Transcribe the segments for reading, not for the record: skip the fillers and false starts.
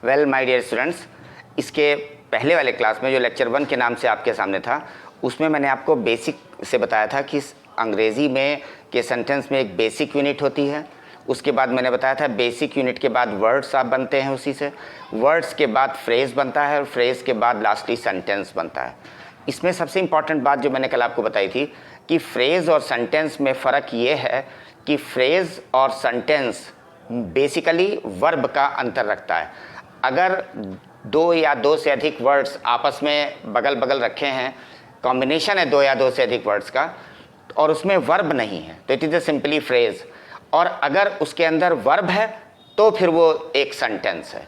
Well my dear students, इसके पहले वाले क्लास में जो लेक्चर 1 के नाम से आपके सामने था, उसमें मैंने आपको बेसिक से बताया था कि अंग्रेज़ी में के सेंटेंस में एक बेसिक यूनिट होती है। उसके बाद मैंने बताया था बेसिक यूनिट के बाद वर्ड्स आप बनते हैं, उसी से वर्ड्स के बाद फ्रेज़ बनता है और फ्रेज़ के बाद लास्टली सेंटेंस बनता है। इसमें सबसे इम्पॉर्टेंट बात जो मैंने कल आपको बताई थी कि फ्रेज़ और सेंटेंस में फ़र्क ये है कि फ्रेज़ और सेंटेंस बेसिकली वर्ब का अंतर रखता है। अगर दो या दो से अधिक वर्ड्स आपस में बगल बगल रखे हैं, कॉम्बिनेशन है दो या दो से अधिक वर्ड्स का, और उसमें वर्ब नहीं है तो it is a simply phrase, और अगर उसके अंदर वर्ब है तो फिर वो एक सेंटेंस है।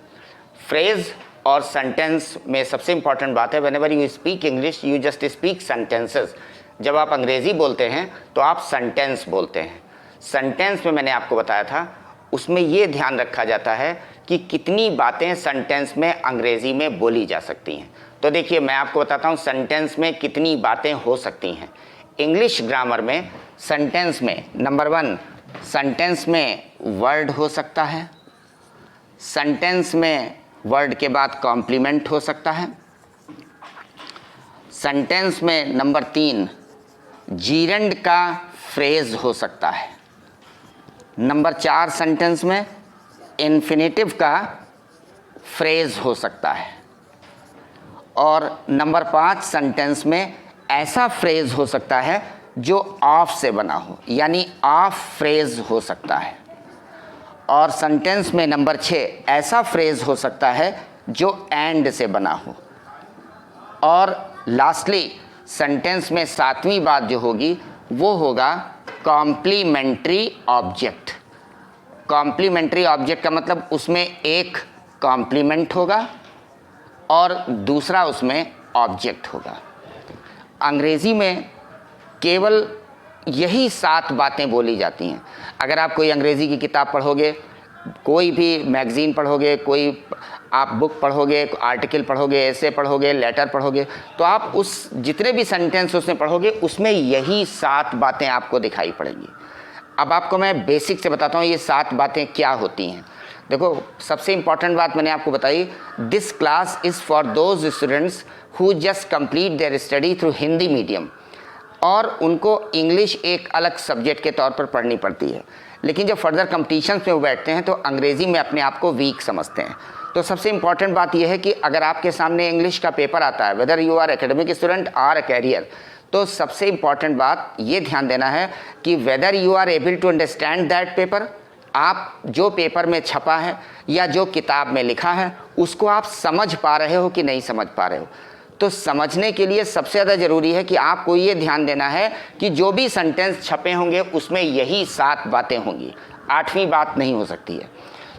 फ्रेज़ और सेंटेंस में सबसे इंपॉर्टेंट बात है, whenever you speak English you just speak sentences. जब आप अंग्रेज़ी बोलते हैं तो आप सेंटेंस बोलते हैं। सेंटेंस में मैंने आपको बताया था, उसमें ये ध्यान रखा जाता है कि कितनी बातें सेंटेंस में अंग्रेज़ी में बोली जा सकती हैं। तो देखिए मैं आपको बताता हूँ सेंटेंस में कितनी बातें हो सकती हैं। इंग्लिश ग्रामर में सेंटेंस में नंबर 1, सेंटेंस में वर्ड हो सकता है। सेंटेंस में वर्ड के बाद कॉम्प्लीमेंट हो सकता है। सेंटेंस में नंबर 3, जीरंड का फ्रेज हो सकता है। नंबर 4, सेंटेंस में इन्फिनेटिव का फ्रेज हो सकता है। और नंबर 5, सेंटेंस में ऐसा फ्रेज हो सकता है जो ऑफ से बना हो, यानी ऑफ फ्रेज हो सकता है। और सेंटेंस में नंबर 6, ऐसा फ्रेज हो सकता है जो एंड से बना हो। और लास्टली सेंटेंस में 7वीं बात जो होगी वो होगा कॉम्प्लीमेंट्री ऑब्जेक्ट। कॉम्प्लीमेंट्री ऑब्जेक्ट का मतलब उसमें एक कॉम्प्लीमेंट होगा और दूसरा उसमें ऑब्जेक्ट होगा। अंग्रेज़ी में केवल यही 7 बातें बोली जाती हैं। अगर आप कोई अंग्रेज़ी की किताब पढ़ोगे, कोई भी मैगज़ीन पढ़ोगे, कोई आप बुक पढ़ोगे, आर्टिकल पढ़ोगे, ऐसे पढ़ोगे, लेटर पढ़ोगे, तो आप उस जितने भी सेंटेंस उसमें पढ़ोगे उसमें यही 7 बातें आपको दिखाई पड़ेंगी। अब आपको मैं बेसिक से बताता हूँ ये 7 बातें क्या होती हैं। देखो सबसे इम्पॉर्टेंट बात मैंने आपको बताई, this class is for those students who just complete their study through Hindi medium, और उनको इंग्लिश एक अलग सब्जेक्ट के तौर पर पढ़नी पड़ती है, लेकिन जब फर्दर कंपटीशन्स में वो बैठते हैं तो अंग्रेज़ी में अपने आप को वीक समझते हैं। तो सबसे इम्पॉर्टेंट बात यह है कि अगर आपके सामने इंग्लिश का पेपर आता है, whether you are academic student or a career, तो सबसे इम्पॉर्टेंट बात ये ध्यान देना है कि whether you are able to understand that paper, आप जो पेपर में छपा है या जो किताब में लिखा है उसको आप समझ पा रहे हो कि नहीं समझ पा रहे हो। तो समझने के लिए सबसे ज़्यादा ज़रूरी है कि आपको ये ध्यान देना है कि जो भी सेंटेंस छपे होंगे उसमें यही 7 बातें होंगी, 8वीं बात नहीं हो सकती है।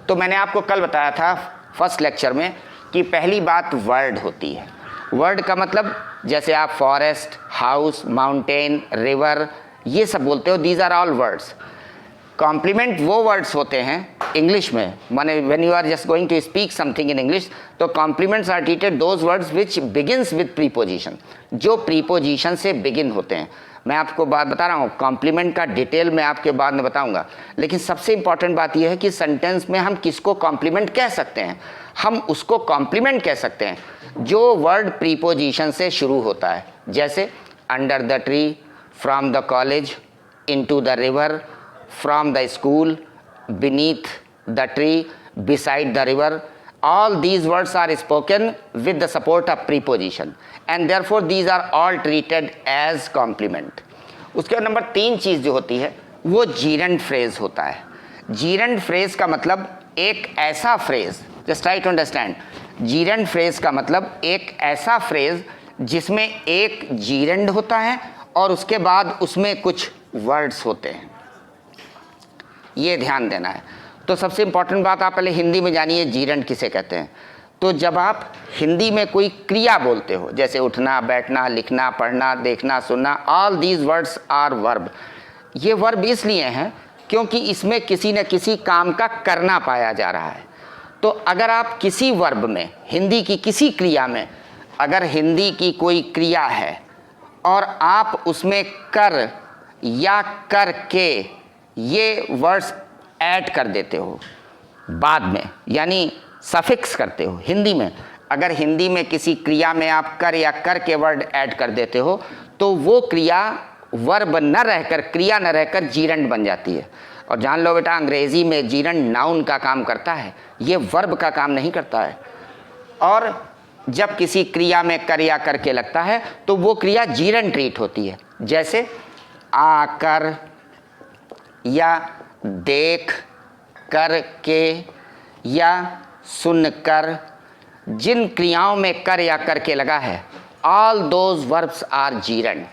तो मैंने आपको कल बताया था फर्स्ट लेक्चर में कि पहली बात वर्ड होती है। वर्ड का मतलब जैसे आप फॉरेस्ट, हाउस, माउंटेन, रिवर ये सब बोलते हो, these are all words. Complement वो वर्ड्स होते हैं इंग्लिश में, माने when you are just going to speak something in English, तो complements are treated those words which begins with preposition, जो प्रीपोजिशन से बिगिन होते हैं। मैं आपको बात बता रहा हूँ, कॉम्प्लीमेंट का डिटेल मैं आपके बाद में बताऊंगा, लेकिन सबसे इंपॉर्टेंट बात यह है कि सेंटेंस में हम किसको कॉम्प्लीमेंट कह सकते हैं। हम उसको कॉम्प्लीमेंट कह सकते हैं जो वर्ड प्रीपोजिशन से शुरू होता है, जैसे under the tree, from the college, into the river, from the school, beneath the tree, beside the river. All these words are spoken with the support of preposition and therefore these are all treated as complement. उसके बाद number 3 चीज़ जो होती है वो gerund phrase होता है। Gerund phrase का मतलब एक ऐसा phrase, just try to understand, gerund phrase का मतलब एक ऐसा फ्रेज जिसमें एक जीरंड होता है और उसके बाद उसमें कुछ वर्ड्स होते हैं, ये ध्यान देना है। तो सबसे इम्पॉर्टेंट बात आप पहले हिंदी में जानिए जीरंड किसे कहते हैं। तो जब आप हिंदी में कोई क्रिया बोलते हो, जैसे उठना, बैठना, लिखना, पढ़ना, देखना, सुनना, all these words are verb. ये वर्ब इसलिए हैं क्योंकि इसमें किसी न किसी काम का करना पाया जा रहा है। तो अगर आप किसी वर्ब में, हिंदी की किसी क्रिया में, अगर हिंदी की कोई क्रिया है और आप उसमें कर या करके ये वर्ड्स ऐड कर देते हो बाद में, यानी सफिक्स करते हो। हिंदी में अगर हिंदी में किसी क्रिया में आप कर या कर के वर्ड ऐड कर देते हो तो वो क्रिया वर्ब न रहकर, क्रिया न रहकर जीरंड बन जाती है। और जान लो बेटा, अंग्रेजी में जीरंड नाउन का काम करता है, ये वर्ब का काम नहीं करता है। और जब किसी क्रिया में कर या करके लगता है तो वो क्रिया जीरंड ट्रीट होती है। जैसे आकर या देख कर के या सुनकर, जिन क्रियाओं में कर या करके लगा है, all those verbs are gerund.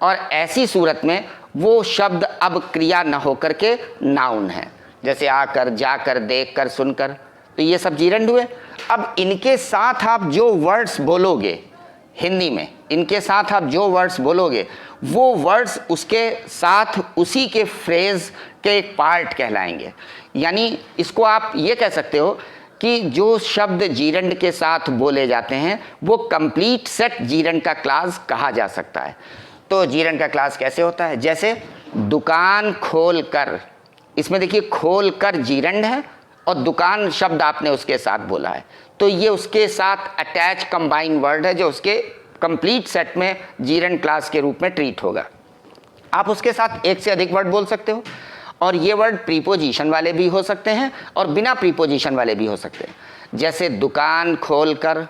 और ऐसी सूरत में वो शब्द अब क्रिया न होकर के नाउन है। जैसे आकर, जाकर, देखकर, सुनकर, तो ये सब जीरंड हुए। अब इनके साथ आप जो वर्ड्स बोलोगे हिंदी में, इनके साथ आप जो वर्ड्स बोलोगे वो वर्ड्स उसके साथ उसी के फ्रेज के एक पार्ट कहलाएंगे। यानी इसको आप ये कह सकते हो कि जो शब्द जीरंड के साथ बोले जाते हैं वो कंप्लीट सेट जीरंड का क्लास कहा जा सकता है। तो जीरंड का क्लास कैसे होता है? जैसे दुकान खोल कर, इसमें देखिए खोल कर जीरंड है और दुकान शब्द आपने उसके साथ बोला है, तो ये उसके साथ अटैच कंबाइन वर्ड है जो उसके कंप्लीट सेट में जीरंड क्लास के रूप में ट्रीट होगा। आप उसके साथ एक से अधिक वर्ड बोल सकते हो और ये वर्ड प्रीपोजिशन वाले भी हो सकते हैं और बिना प्रीपोजिशन वाले भी हो सकते हैं। जैसे दुकान खोलकर,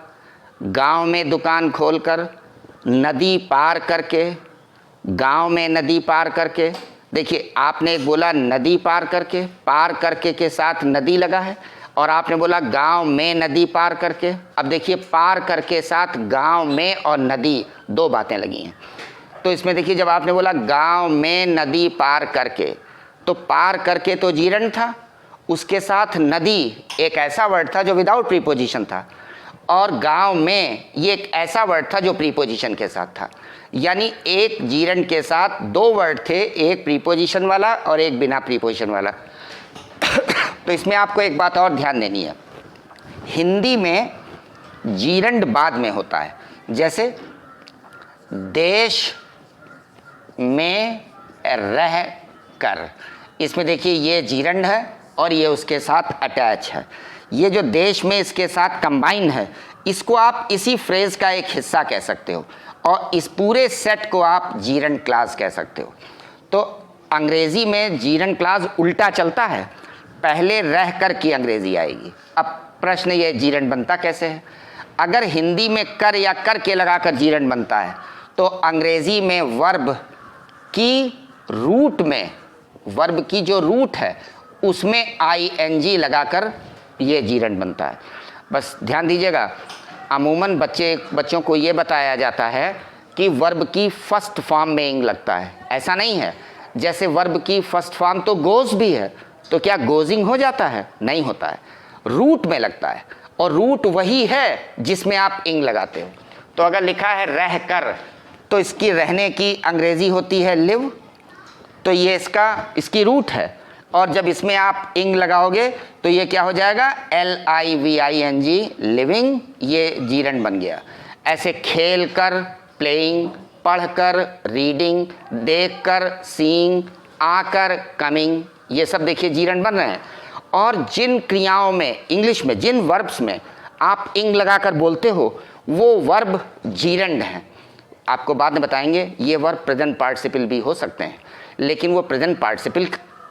गांव में दुकान खोलकर, नदी पार करके, गांव में नदी पार करके। देखिए आपने बोला नदी पार करके, पार करके के साथ नदी लगा है, और आपने बोला गांव में नदी पार करके। अब देखिए पार करके साथ गांव में और नदी दो बातें लगी हैं। तो इसमें देखिए जब आपने बोला गांव में नदी पार करके, तो पार करके तो जीरंड था, उसके साथ नदी एक ऐसा वर्ड था जो विदाउट प्रीपोजिशन था, और गांव में ये एक ऐसा वर्ड था जो प्रीपोजिशन के साथ था। यानी एक जीरंड के साथ दो वर्ड थे, एक प्रीपोजिशन वाला और एक बिना प्रीपोजिशन वाला। तो इसमें आपको एक बात और ध्यान देनी है, हिंदी में जीरंड बाद में होता है। जैसे देश में रह कर, इसमें देखिए ये जीरंड है और ये उसके साथ अटैच है। ये जो देश में इसके साथ कंबाइन है, इसको आप इसी फ्रेज का एक हिस्सा कह सकते हो और इस पूरे सेट को आप जीरंड क्लास कह सकते हो। तो अंग्रेजी में जीरंड क्लास उल्टा चलता है, पहले रह कर की अंग्रेजी आएगी। अब प्रश्न ये जीरंड बनता कैसे है? अगर हिंदी में कर या कर के लगाकर जीरंड बनता है तो अंग्रेजी में वर्ब की रूट में, वर्ब की जो रूट है उसमें ING लगाकर ये जीरंड बनता है। बस ध्यान दीजिएगा, अमूमन बच्चों को ये बताया जाता है कि वर्ब की फर्स्ट फॉर्म में इंग लगता है। ऐसा नहीं है। जैसे वर्ब की फर्स्ट फॉर्म तो गोज भी है, तो क्या गोजिंग हो जाता है? नहीं होता है, रूट में लगता है, और रूट वही है जिसमें आप इंग लगाते हो। तो अगर लिखा है रह कर, तो इसकी रहने की अंग्रेजी होती है लिव, तो ये इसकी रूट है, और जब इसमें आप इंग लगाओगे तो ये क्या हो जाएगा? LIVING, लिविंग, ये जीरंड बन गया। ऐसे खेल कर, प्लेइंग, पढ़कर, रीडिंग, देख कर, सीइंग, आकर, कमिंग, ये सब देखिए जीरंड बन रहे हैं। और जिन क्रियाओं में, इंग्लिश में जिन वर्ब्स में आप इंग लगाकर बोलते हो वो वर्ब जीरंड हैं। आपको बाद में बताएंगे ये वर्ब प्रेजेंट पार्टिसिपल भी हो सकते हैं, लेकिन वो प्रेजेंट पार्टिसिपल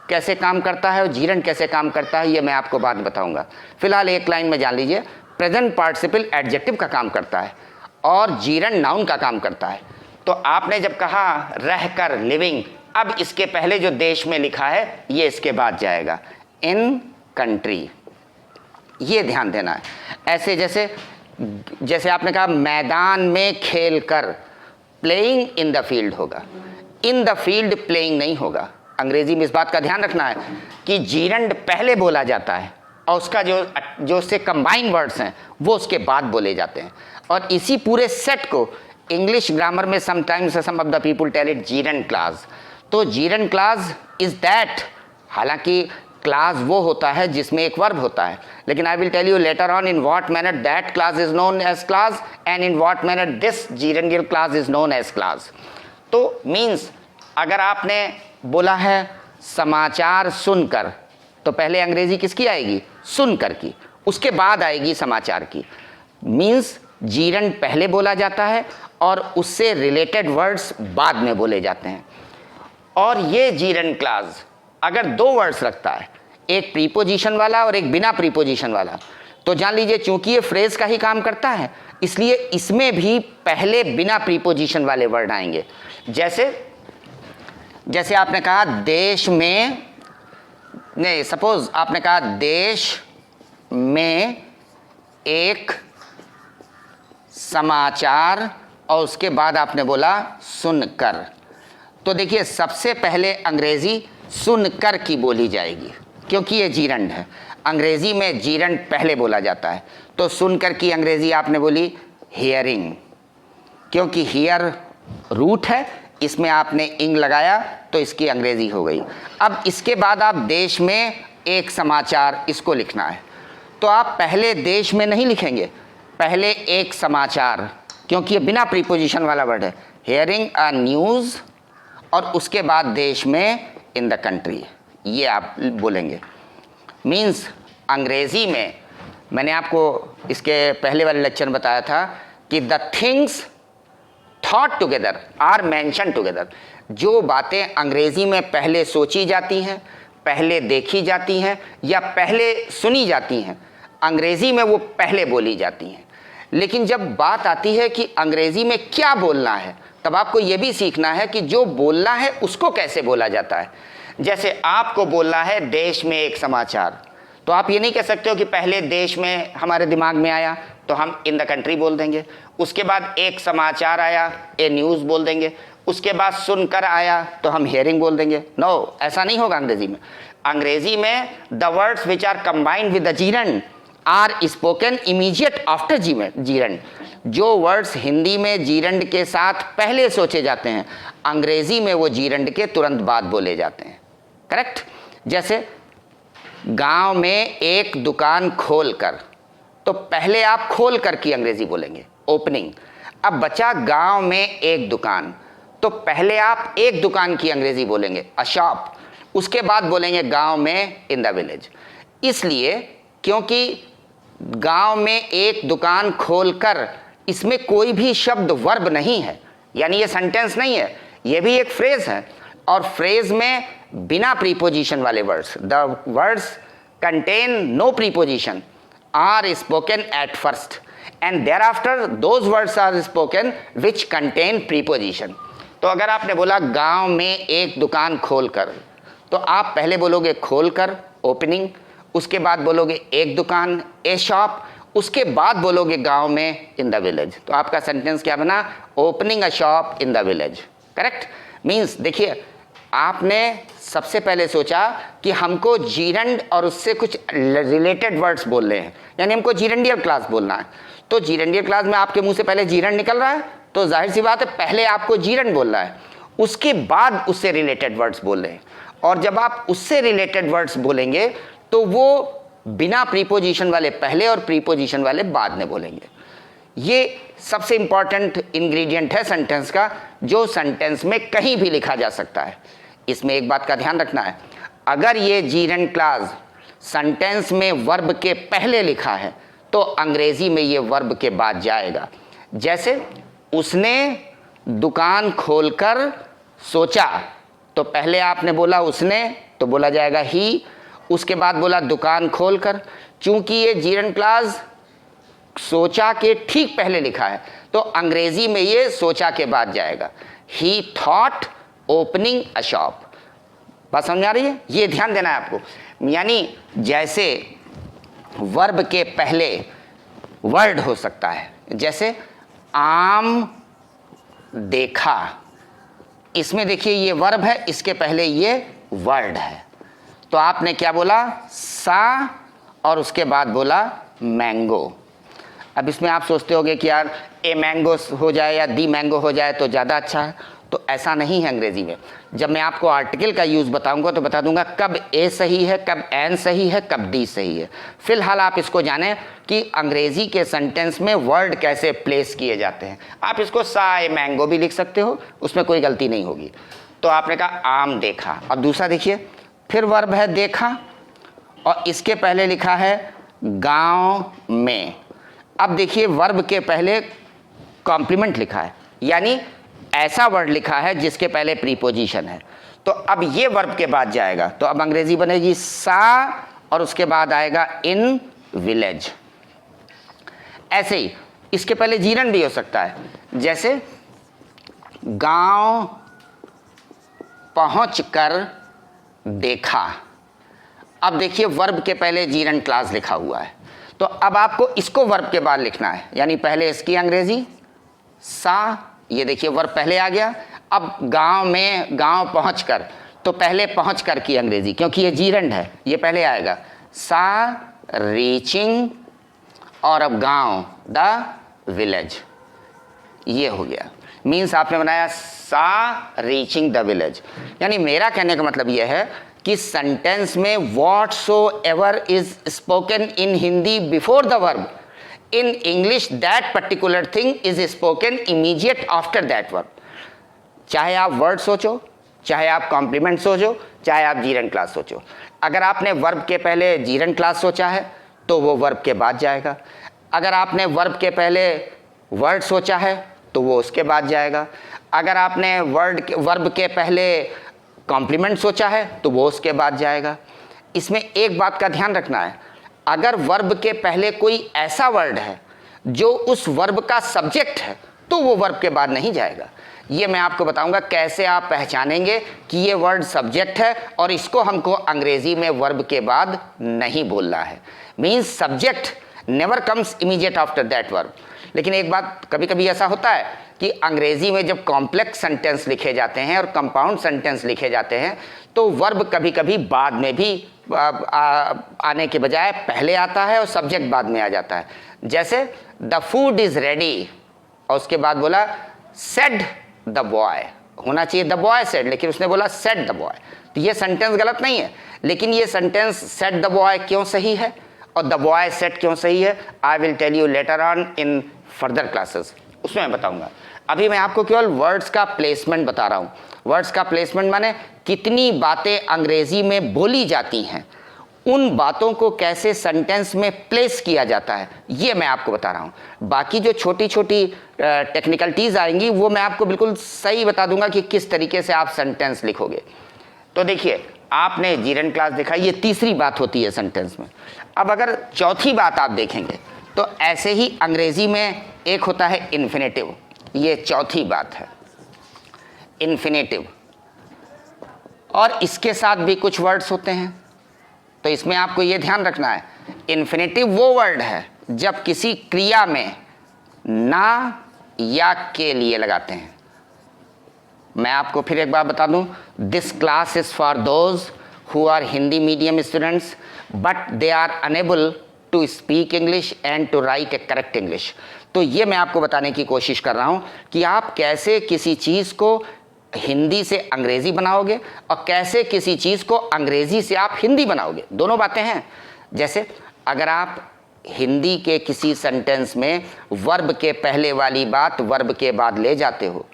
कैसे काम करता है और जीरंड कैसे काम करता है ये मैं आपको बाद में बताऊंगा। फिलहाल एक लाइन में जान लीजिए, प्रेजेंट पार्टिसिपल एडजेक्टिव का काम करता है और जीरंड नाउन का काम करता है। तो आपने जब कहा रहकर, लिविंग, अब इसके पहले जो देश में लिखा है ये इसके बाद जाएगा, इन कंट्री, ये ध्यान देना है। ऐसे जैसे आपने कहा मैदान में खेल कर, प्लेइंग इन द फील्ड होगा, इन द फील्ड प्लेइंग नहीं होगा। अंग्रेजी में इस बात का ध्यान रखना है कि जीरंड पहले बोला जाता है और उसका जो उससे कंबाइन वर्ड्स हैं वो उसके बाद बोले जाते हैं। और इसी पूरे सेट को इंग्लिश ग्रामर में sometimes some of the people tell it gerund class. तो जीरंड क्लास इज दैट, हालांकि क्लास वो होता है जिसमें एक वर्ब होता है, लेकिन I will tell you later on in what manner that class is known as class and in what manner this gerundial class is known as class. तो मीन्स अगर आपने बोला है समाचार सुनकर, तो पहले अंग्रेजी किसकी आएगी? सुनकर की। उसके बाद आएगी समाचार की। मीन्स जीरंड पहले बोला जाता है और उससे रिलेटेड वर्ड्स बाद में बोले जाते हैं। और ये जीरंड क्लास अगर दो वर्ड्स रखता है, एक प्रीपोजिशन वाला और एक बिना प्रीपोजिशन वाला, तो जान लीजिए चूंकि ये फ्रेज का ही काम करता है इसलिए इसमें भी पहले बिना प्रीपोजिशन वाले वर्ड आएंगे। जैसे आपने कहा देश में, नहीं सपोज आपने कहा देश में एक समाचार और उसके बाद आपने बोला सुनकर, तो देखिए सबसे पहले अंग्रेजी सुनकर की बोली जाएगी क्योंकि ये जीरंड है। अंग्रेजी में जीरंड पहले बोला जाता है, तो सुनकर की अंग्रेजी आपने बोली हियरिंग, क्योंकि हियर रूट है, इसमें आपने इंग लगाया तो इसकी अंग्रेजी हो गई। अब इसके बाद आप देश में एक समाचार इसको लिखना है, तो आप पहले देश में नहीं लिखेंगे, पहले एक समाचार, क्योंकि ये बिना प्रीपोजिशन वाला वर्ड है, हियरिंग अ न्यूज़, और उसके बाद देश में इन द कंट्री, ये आप बोलेंगे। मीन्स अंग्रेज़ी में मैंने आपको इसके पहले वाले लेक्चर में बताया था कि the things thought together are mention together. जो बातें अंग्रेज़ी में पहले सोची जाती हैं, पहले देखी जाती हैं या पहले सुनी जाती हैं, अंग्रेज़ी में वो पहले बोली जाती हैं। लेकिन जब बात आती है कि अंग्रेज़ी में क्या बोलना है, तब आपको ये भी सीखना है कि जो बोलना है उसको कैसे बोला जाता है। जैसे आपको बोलना है देश में एक समाचार, तो आप ये नहीं कह सकते हो कि पहले देश में हमारे दिमाग में आया तो हम इन द कंट्री बोल देंगे, उसके बाद एक समाचार आया ए न्यूज़ बोल देंगे, उसके बाद सुनकर आया तो हम हियरिंग बोल देंगे। नो, ऐसा नहीं होगा अंग्रेज़ी में। अंग्रेज़ी में the words which are combined with the gerund are spoken immediate after gerund. जो वर्ड्स हिंदी में जीरंड के साथ पहले सोचे जाते हैं, अंग्रेज़ी में वो जीरंड के तुरंत बाद बोले जाते हैं। करेक्ट। जैसे गांव में एक दुकान खोलकर, तो पहले आप खोलकर की अंग्रेज़ी बोलेंगे, ओपनिंग। अब बचा गांव में एक दुकान, तो पहले आप एक दुकान की अंग्रेज़ी बोलेंगे, अ शॉप, उसके बाद बोलेंगे गांव में इन द विलेज। इसलिए क्योंकि गांव में एक दुकान खोलकर, इसमें कोई भी शब्द वर्ब नहीं है, यानी ये सेंटेंस नहीं है, ये भी एक फ्रेज है। और फ्रेज में बिना प्रीपोजिशन वाले words, the words contain no preposition, are spoken at first and thereafter those words are spoken which contain preposition. तो अगर आपने बोला गांव में एक दुकान खोलकर, तो आप पहले बोलोगे खोलकर, ओपनिंग, उसके बाद बोलोगे एक दुकान, ए शॉप, उसके बाद बोलोगे गांव में इन द विलेज। तो आपका सेंटेंस क्या बना? Opening a shop in the village. Correct. Means देखिए, आपने सबसे पहले सोचा कि हमको जीरंड और उससे कुछ रिलेटेड वर्ड्स बोलने हैं, यानी हमको जीरंडियल क्लास बोलना है। तो जीरंडियल क्लास में आपके मुंह से पहले जीरंड निकल रहा है, तो जाहिर सी बात है पहले आपको जीरंड बोलना है, उसके बाद उससे रिलेटेड वर्ड्स बोल रहे हैं। और जब आप उससे रिलेटेड वर्ड्स बोलेंगे तो वो बिना प्रीपोजिशन वाले पहले और प्रीपोजिशन वाले बाद में बोलेंगे। ये सबसे इंपॉर्टेंट इंग्रेडिएंट है सेंटेंस का, जो सेंटेंस में कहीं भी लिखा जा सकता है। इसमें एक बात का ध्यान रखना है, अगर ये जीरंड क्लास सेंटेंस में वर्ब के पहले लिखा है तो अंग्रेजी में ये वर्ब के बाद जाएगा। जैसे उसने दुकान खोलकर सोचा, तो पहले आपने बोला उसने, तो बोला जाएगा ही, उसके बाद बोला दुकान खोलकर। चूंकि ये जीरंड क्लास सोचा के ठीक पहले लिखा है, तो अंग्रेजी में ये सोचा के बाद जाएगा, ही थॉट ओपनिंग अ शॉप। बात समझ आ रही है? ये ध्यान देना है आपको। यानी जैसे वर्ब के पहले वर्ड हो सकता है, जैसे आम देखा, इसमें देखिए ये वर्ब है, इसके पहले ये वर्ड है, तो आपने क्या बोला? सा, और उसके बाद बोला मैंगो। अब इसमें आप सोचते होगे कि यार ए मैंगो हो जाए या दी मैंगो हो जाए तो ज़्यादा अच्छा है, तो ऐसा नहीं है अंग्रेज़ी में। जब मैं आपको आर्टिकल का यूज़ बताऊंगा तो बता दूंगा कब ए सही है, कब एन सही है, कब दी सही है। फिलहाल आप इसको जानें कि अंग्रेज़ी के सेंटेंस में वर्ड कैसे प्लेस किए जाते हैं। आप इसको सा ए मैंगो भी लिख सकते हो, उसमें कोई गलती नहीं होगी। तो आपने कहा आम देखा, और दूसरा देखिए फिर वर्ब है देखा, और इसके पहले लिखा है गांव में। अब देखिए वर्ब के पहले कॉम्प्लीमेंट लिखा है, यानी ऐसा वर्ड लिखा है जिसके पहले प्रीपोजिशन है। तो अब ये वर्ब के बाद जाएगा, तो अब अंग्रेजी बनेगी सा और उसके बाद आएगा इन विलेज। ऐसे ही इसके पहले जीरन भी हो सकता है, जैसे गांव पहुंचकर देखा। अब देखिए वर्ब के पहले जीरन क्लास लिखा हुआ है, तो अब आपको इसको वर्ब के बाद लिखना है, यानी पहले इसकी अंग्रेजी सा, ये देखिए वर्ब पहले आ गया। अब गांव में, गांव पहुंचकर, तो पहले पहुंचकर की अंग्रेजी, क्योंकि ये जीरंड है, ये पहले आएगा सा रीचिंग, और अब गांव द विलेज, ये हो गया। मीन्स आपने बनाया सा रीचिंग द विलेज। यानी मेरा कहने का मतलब यह है कि सेंटेंस में whatsoever is spoken in Hindi before the verb, in English that particular thing is spoken immediate after that verb। चाहे आप वर्ड सोचो, चाहे आप कॉम्प्लीमेंट सोचो, चाहे आप जीरन क्लास सोचो, अगर आपने वर्ब के पहले जीरन क्लास सोचा है तो वो वर्ब के बाद जाएगा। अगर आपने वर्ब के पहले वर्ड सोचा है तो वो उसके बाद जाएगा। अगर आपने वर्ब के पहले कॉम्प्लीमेंट सोचा है तो वो उसके बाद जाएगा। इसमें एक बात का ध्यान रखना है, अगर वर्ब के पहले कोई ऐसा वर्ड है जो उस वर्ब का सब्जेक्ट है तो वो वर्ब के बाद नहीं जाएगा। ये मैं आपको बताऊंगा कैसे आप पहचानेंगे कि ये वर्ड सब्जेक्ट है और इसको हमको अंग्रेजी में वर्ब के बाद नहीं बोलना है। Means subject never comes immediate after that verb. लेकिन एक बात, कभी कभी ऐसा होता है कि अंग्रेजी में जब कॉम्प्लेक्स सेंटेंस लिखे जाते हैं और कंपाउंड सेंटेंस लिखे जाते हैं तो वर्ब कभी कभी बाद में भी आने के बजाय पहले आता है और सब्जेक्ट बाद में आ जाता है। जैसे द फूड इज रेडी और उसके बाद बोला सेड द बॉय, होना चाहिए द बॉय सेड, लेकिन उसने बोला सेड द बॉय। तो ये सेंटेंस गलत नहीं है, लेकिन ये सेंटेंस सेड द बॉय क्यों सही है और द बॉय सेड क्यों सही है, I will tell you later on in further classes, उसमें मैं बताऊंगा। अभी मैं आपको केवल वर्ड्स का प्लेसमेंट बता रहा हूँ। वर्ड्स का प्लेसमेंट माने कितनी बातें अंग्रेजी में बोली जाती हैं, उन बातों को कैसे सेंटेंस में प्लेस किया जाता है, ये मैं आपको बता रहा हूँ। बाकी जो छोटी छोटी टेक्निकलिटीज़ आएंगी वो मैं आपको बिल्कुल सही बता दूंगा कि किस तरीके से आप सेंटेंस लिखोगे। तो देखिए आपने जीरन क्लास देखा, ये तीसरी बात होती है सेंटेंस में। अब अगर चौथी बात आप देखेंगे तो ऐसे ही अंग्रेजी में एक होता है इन्फिनेटिव, ये चौथी बात है इन्फिनेटिव, और इसके साथ भी कुछ वर्ड्स होते हैं। तो इसमें आपको ये ध्यान रखना है, इन्फिनेटिव वो वर्ड है जब किसी क्रिया में ना या के लिए लगाते हैं। मैं आपको फिर एक बार बता दूं, this class is for those who are Hindi medium students but they are unable to speak English and to write a correct English. तो ये मैं आपको बताने की कोशिश कर रहा हूँ कि आप कैसे किसी चीज़ को हिंदी से अंग्रेज़ी बनाओगे और कैसे किसी चीज़ को अंग्रेज़ी से आप हिंदी बनाओगे, दोनों बातें हैं। जैसे अगर आप हिंदी के किसी सेंटेंस में वर्ब के पहले वाली बात वर्ब के बाद ले जाते हो,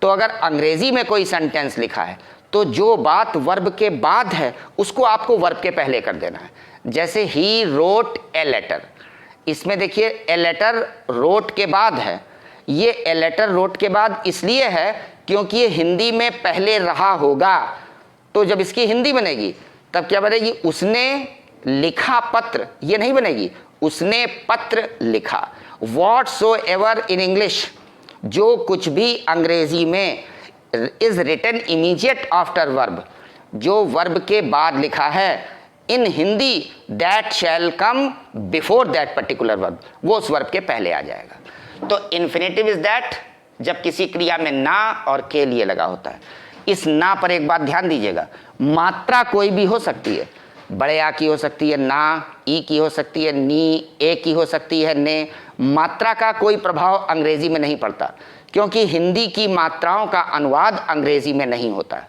तो अगर अंग्रेज़ी में कोई सेंटेंस लिखा है तो जो बात वर्ब के बाद है उसको आपको वर्ब के पहले कर देना है। जैसे ही रोट ए लेटर, इसमें देखिए ए लेटर रोट के बाद है, ये ए लेटर रोट के बाद इसलिए है क्योंकि ये हिंदी में पहले रहा होगा। तो जब इसकी हिंदी बनेगी तब क्या बनेगी, उसने लिखा पत्र, ये नहीं बनेगी उसने पत्र लिखा। व्हाटसोएवर इन इंग्लिश, जो कुछ भी अंग्रेजी में is written immediate after verb, जो वर्ब के बाद लिखा है, in Hindi that shall come before that particular verb, वो उस वर्ब के पहले आ जाएगा। तो इन्फिनेटिव इज दैट जब किसी क्रिया में ना और के लिए लगा होता है। इस ना पर एक बात ध्यान दीजिएगा, मात्रा कोई भी हो सकती है, बड़े आ की हो सकती है ना, ई की हो सकती है नी, ए की हो सकती है ने। मात्रा का कोई प्रभाव अंग्रेजी में नहीं पड़ता क्योंकि हिंदी की मात्राओं का अनुवाद अंग्रेजी में नहीं होता है।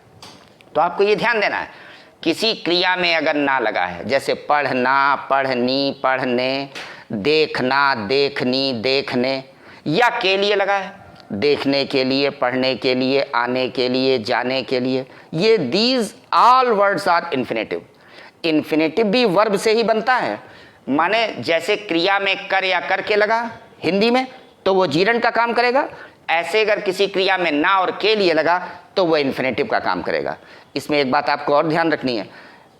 तो आपको ये ध्यान देना है, किसी क्रिया में अगर ना लगा है, जैसे पढ़ना, पढ़नी, पढ़ने, देखना, देखनी, देखने, या के लिए लगा है, देखने के लिए, पढ़ने के लिए, आने के लिए, जाने के लिए, ये these all words are infinitive. Infinitive भी वर्ब से ही बनता है। माने जैसे क्रिया में कर या करके लगा हिंदी में तो वो जीरंड का काम करेगा, ऐसे अगर किसी क्रिया में ना और के लिए लगा तो वो इन्फिनेटिव का काम करेगा। इसमें एक बात आपको और ध्यान रखनी है,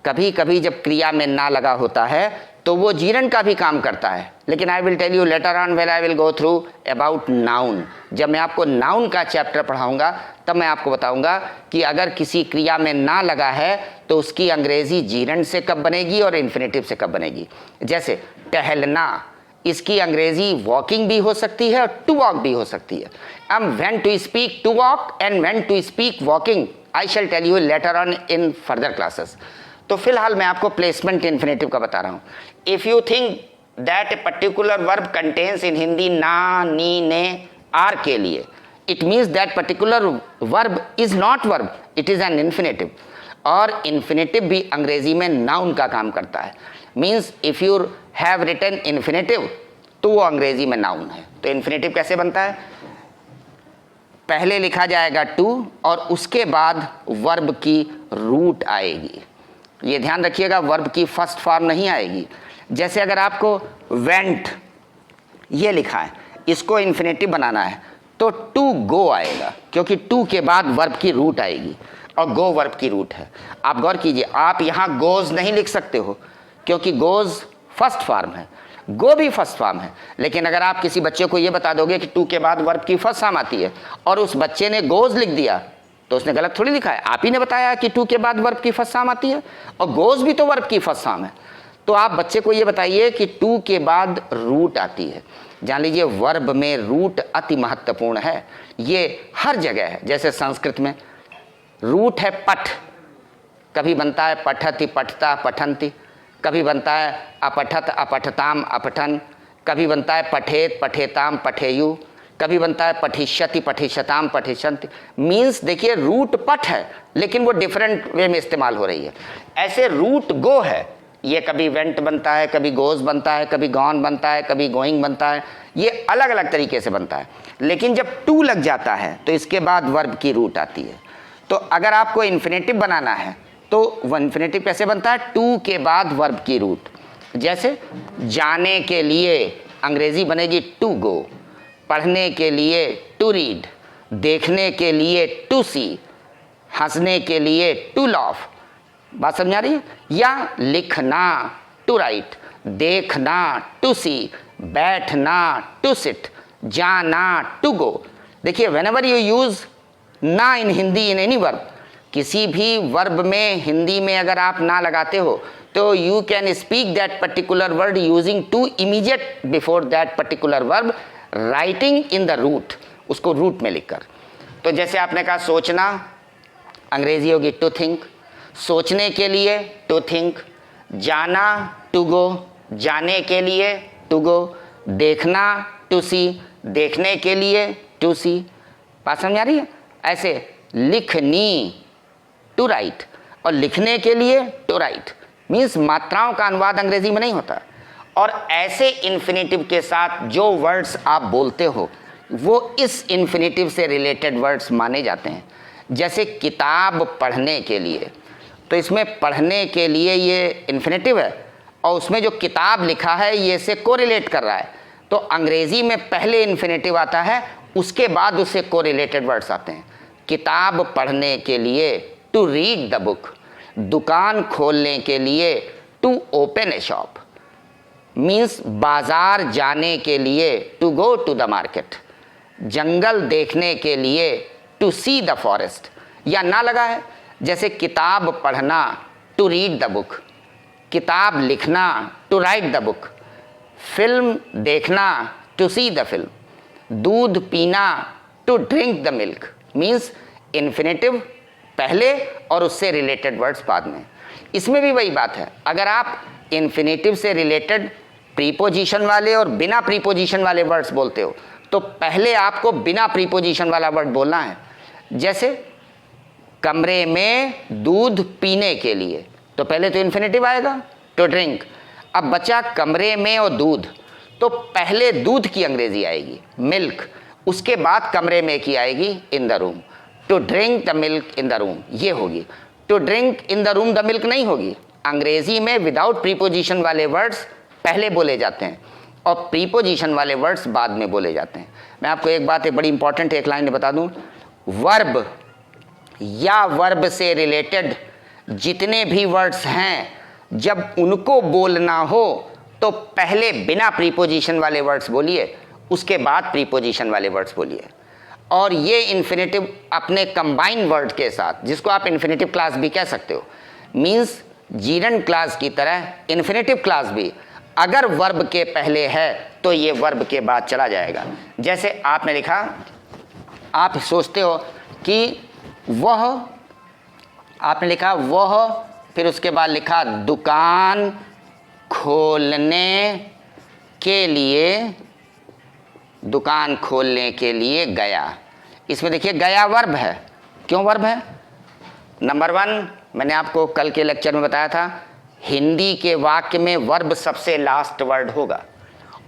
कभी कभी जब क्रिया में ना लगा होता है तो वो जीरंड का भी काम करता है, लेकिन I will tell you later on when I will go through about noun. जब मैं आपको नाउन का चैप्टर पढ़ाऊंगा तब मैं आपको बताऊंगा कि अगर किसी क्रिया में ना लगा है तो उसकी अंग्रेजी जीरंड से कब बनेगी और इन्फिनेटिव से कब बनेगी। जैसे टहलना, इसकी अंग्रेजी वॉकिंग भी हो सकती है और टू वॉक भी हो सकती है। अब when to speak to walk and when to speak walking I shall tell you later on in further classes. तो फिलहाल मैं आपको प्लेसमेंट इन्फिनेटिव का बता रहा हूँ। If you think that a particular verb contains in Hindi ना, नी, ने, आर के लिए, it means that particular verb is not verb, it is an infinitive. और इन्फिनेटिव भी अंग्रेजी में नाउन का काम करता है। Means if you have written infinitive तो वो अंग्रेजी में नाउन है। तो इन्फिनेटिव कैसे बनता है, पहले लिखा जाएगा टू और उसके बाद वर्ब की रूट आएगी। ये ध्यान रखिएगा, वर्ब की फर्स्ट फॉर्म नहीं आएगी। जैसे अगर आपको वेंट ये लिखा है, इसको इन्फिनेटिव बनाना है तो टू गो आएगा, क्योंकि टू के बाद वर्ब की रूट आएगी और गो वर्ब की रूट है। आप गौर कीजिए, आप यहाँ गोज नहीं लिख सकते हो क्योंकि गोज फर्स्ट फॉर्म है, गो भी फर्स्ट फॉर्म है। लेकिन अगर आप किसी बच्चे को ये बता दोगे कि टू के बाद वर्ब की फर्स्ट फॉर्म आती है और उस बच्चे ने गोज लिख दिया तो उसने गलत थोड़ी लिखा है, आप ही ने बताया कि टू के बाद वर्ब की फर्स्ट फॉर्म आती है और गोज भी तो वर्ब की फर्स्ट फॉर्म है। तो आप बच्चे को ये बताइए कि टू के बाद रूट आती है। जान लीजिए वर्ब में रूट अति महत्वपूर्ण है, ये हर जगह है। जैसे संस्कृत में रूट है पठ, कभी बनता है पठति पठता पठन्ति, कभी बनता है अपठत अपठताम अपठन, कभी बनता है पठेत पठेताम पठेयु, कभी बनता है पठिष्यति पठिष्यताम पठिष्यन्ति। मीन्स देखिए रूट पठ है लेकिन वो डिफरेंट वे में इस्तेमाल हो रही है। ऐसे रूट गो है, ये कभी वेंट बनता है, कभी गोज बनता है, कभी गॉन बनता है, कभी गोइंग बनता है, ये अलग अलग तरीके से बनता है। लेकिन जब टू लग जाता है तो इसके बाद वर्ब की रूट आती है। तो अगर आपको इन्फिनेटिव बनाना है तो वो इन्फिनेटिव कैसे बनता है, टू के बाद वर्ब की रूट। जैसे जाने के लिए अंग्रेजी बनेगी टू गो, पढ़ने के लिए टू रीड, देखने के लिए टू सी, हंसने के लिए टू लाफ। बात समझ आ रही है? या लिखना टू राइट, देखना टू सी, बैठना टू सिट, जाना टू गो। देखिए व्हेनेवर यू यूज ना इन हिंदी इन एनी वर्ब, किसी भी वर्ब में हिंदी में अगर आप ना लगाते हो तो you can speak that particular word using to immediate before that particular verb, writing in the root, उसको रूट में लिखकर। तो जैसे आपने कहा सोचना, अंग्रेजी होगी टू थिंक, सोचने के लिए टू थिंक, जाना टू गो, जाने के लिए टू गो, देखना टू सी, देखने के लिए टू सी। बात समझ आ रही है? ऐसे लिखनी टू राइट और लिखने के लिए टू राइट, मीन्स मात्राओं का अनुवाद अंग्रेजी में नहीं होता। और ऐसे इन्फिनेटिव के साथ जो वर्ड्स आप बोलते हो वो इस इन्फिनेटिव से रिलेटेड वर्ड्स माने जाते हैं। जैसे किताब पढ़ने के लिए, तो इसमें पढ़ने के लिए ये इन्फिनेटिव है और उसमें जो किताब लिखा है ये से कोरिलेट कर रहा है। तो अंग्रेजी में पहले इन्फिनेटिव आता है, उसके बाद उससे कोरिलेटेड वर्ड्स आते हैं। किताब पढ़ने के लिए टू रीड द बुक, दुकान खोलने के लिए to open a shop, means बाजार जाने के लिए to go to the market, जंगल देखने के लिए टू सी द फॉरेस्ट। या ना लगा है, जैसे किताब पढ़ना टू रीड द बुक, किताब लिखना to write the book, film देखना टू सी द फिल्म, दूध पीना to drink the milk. Means infinitive पहले और उससे रिलेटेड वर्ड्स बाद में। इसमें भी वही बात है, अगर आप इन्फिनेटिव से रिलेटेड प्रीपोजिशन वाले और बिना प्रीपोजिशन वाले वर्ड्स बोलते हो तो पहले आपको बिना प्रीपोजिशन वाला वर्ड बोलना है। जैसे कमरे में दूध पीने के लिए, तो पहले तो इन्फिनेटिव आएगा टू ड्रिंक। अब बचा कमरे में और दूध, तो पहले दूध की अंग्रेजी आएगी मिल्क, उसके बाद कमरे में की आएगी in the room, to drink the milk in the room ये होगी। To drink in the room the milk नहीं होगी। अंग्रेजी में विदाउट प्रीपोजिशन वाले वर्ड्स पहले बोले जाते हैं और प्रीपोजिशन वाले वर्ड्स बाद में बोले जाते हैं। मैं आपको एक बात बड़ी इंपॉर्टेंट एक लाइन बता दूं, वर्ब या वर्ब से रिलेटेड जितने भी वर्ड्स हैं, जब उनको बोलना हो तो पहले बिना प्रीपोजिशन वाले वर्ड्स बोलिए, उसके बाद प्रीपोजिशन वाले वर्ड्स बोलिए। और ये इन्फिनेटिव अपने कंबाइन वर्ड के साथ, जिसको आप इन्फिनेटिव क्लास भी कह सकते हो, मीन्स जीरंड क्लास की तरह इन्फिनेटिव क्लास भी अगर वर्ब के पहले है तो ये वर्ब के बाद चला जाएगा। जैसे आपने लिखा, आप सोचते हो कि वह, आपने लिखा वह, फिर उसके बाद लिखा दुकान खोलने के लिए, दुकान खोलने के लिए गया। इसमें देखिए गया वर्ब है। क्यों वर्ब है? नंबर 1, मैंने आपको कल के लेक्चर में बताया था, हिंदी के वाक्य में वर्ब सबसे लास्ट वर्ड होगा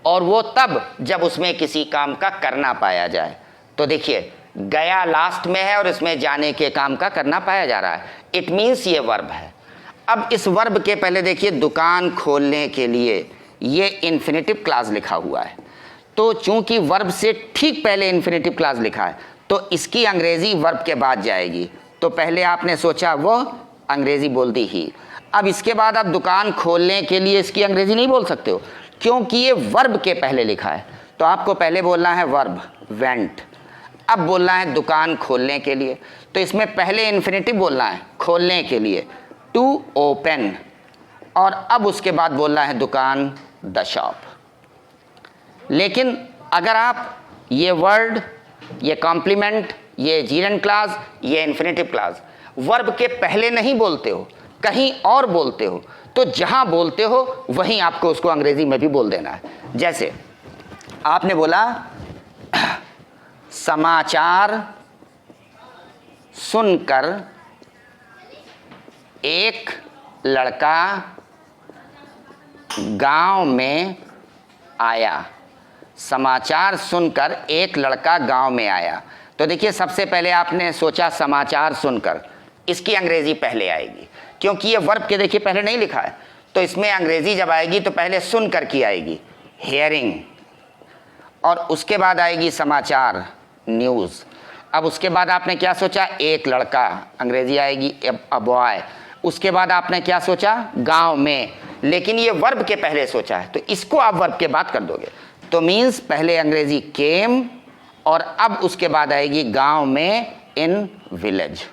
और वो तब जब उसमें किसी काम का करना पाया जाए। तो देखिए गया लास्ट में है और इसमें जाने के काम का करना पाया जा रहा है, इट मीन्स ये वर्ब है। अब इस वर्ब के पहले देखिए दुकान खोलने के लिए, ये इन्फिनेटिव क्लास लिखा हुआ है। तो चूंकि वर्ब से ठीक पहले इन्फिनेटिव क्लास लिखा है तो इसकी अंग्रेजी वर्ब के बाद जाएगी। तो पहले आपने सोचा वो अंग्रेजी बोल दी ही, अब इसके बाद आप दुकान खोलने के लिए इसकी अंग्रेजी नहीं बोल सकते हो क्योंकि ये वर्ब के पहले लिखा है। तो आपको पहले बोलना है वर्ब वेंट, अब बोलना है दुकान खोलने के लिए। तो इसमें पहले इन्फिनेटिव बोलना है खोलने के लिए, टू ओपन, और अब उसके बाद बोलना है दुकान द शॉप। लेकिन अगर आप ये वर्ड, ये कॉम्प्लीमेंट, ये जीरंड क्लास, ये इन्फिनेटिव क्लास वर्ब के पहले नहीं बोलते हो, कहीं और बोलते हो, तो जहां बोलते हो वहीं आपको उसको अंग्रेजी में भी बोल देना है। जैसे आपने बोला समाचार सुनकर एक लड़का गांव में आया। समाचार सुनकर एक लड़का गांव में आया। तो देखिए सबसे पहले आपने सोचा समाचार सुनकर, इसकी अंग्रेजी पहले आएगी क्योंकि ये वर्ब के देखिए पहले नहीं लिखा है। तो इसमें अंग्रेजी जब आएगी तो पहले सुनकर की आएगी, हेयरिंग, और उसके बाद आएगी समाचार, न्यूज़। अब उसके बाद आपने क्या सोचा, एक लड़का, अंग्रेजी आएगी अ बॉय। उसके बाद आपने क्या सोचा, गांव में, लेकिन ये वर्ब के पहले सोचा है तो इसको आप वर्ब के बाद कर दोगे। तो मीन्स पहले अंग्रेजी केम और अब उसके बाद आएगी गांव में, इन विलेज।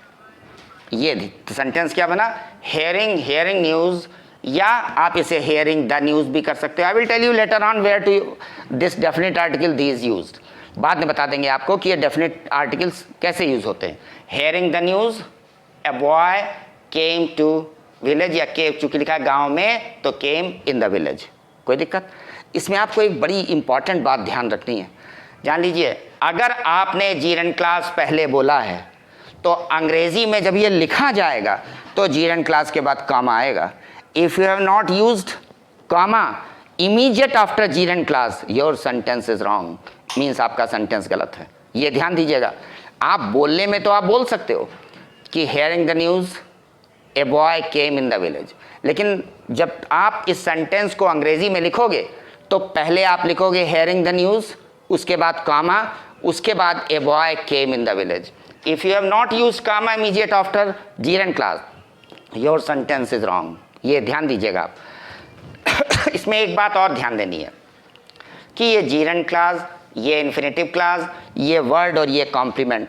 ये सेंटेंस क्या बना, हेयरिंग न्यूज़, या आप इसे हेयरिंग द न्यूज़ भी कर सकते हो। I will tell you later on where to this definite article these used. बाद में बता देंगे आपको कि ये डेफिनेट आर्टिकल्स कैसे यूज होते हैं। Hearing the news, a boy came to village, या केम चूंकि लिखा है गांव में तो केम इन द विलेज। कोई दिक्कत? इसमें आपको एक बड़ी इंपॉर्टेंट बात ध्यान रखनी है, जान लीजिए। अगर आपने जीरंड क्लास पहले बोला है तो अंग्रेजी में जब ये लिखा जाएगा तो जीरंड क्लास के बाद कॉमा आएगा। If you have not used comma immediate after gerund class, your sentence is wrong, means आपका सेंटेंस गलत है। ये ध्यान दीजिएगा। आप बोलने में तो आप बोल सकते हो कि hearing the news, a boy came in the village, लेकिन जब आप इस सेंटेंस को अंग्रेजी में लिखोगे तो पहले आप लिखोगे हेयरिंग द न्यूज़, उसके बाद कॉमा, उसके बाद ए boy came in the village. If you have not used comma immediate after gerund class, your sentence is wrong. ये ध्यान दीजिएगा आप। इसमें एक बात और ध्यान देनी है कि ये जीरंड क्लास, ये इन्फिनेटिव क्लास, ये वर्ड और ये कॉम्प्लीमेंट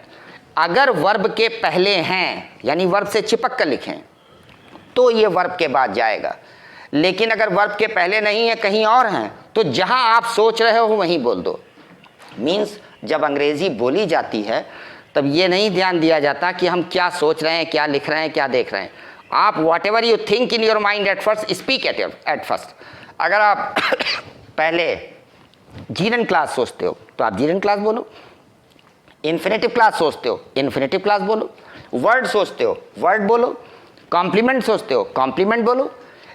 अगर वर्ब के पहले हैं, यानी वर्ब से चिपक कर लिखें, तो ये वर्ब के बाद जाएगा। लेकिन अगर वर्ब के पहले नहीं है, कहीं और हैं, तो जहां आप सोच रहे हो वहीं बोल दो। मीन्स जब अंग्रेजी बोली जाती है तब ये नहीं ध्यान दिया जाता कि हम क्या सोच रहे हैं, क्या लिख रहे हैं, क्या देख रहे हैं। आप what ever you think in your mind at first, speak at first. अगर आप पहले जीरंड क्लास सोचते हो तो आप जीरंड क्लास बोलो, इन्फिनेटिव क्लास सोचते हो इन्फिनेटिव क्लास बोलो, वर्ड सोचते हो वर्ड बोलो, कॉम्प्लीमेंट सोचते हो कॉम्प्लीमेंट बोलो।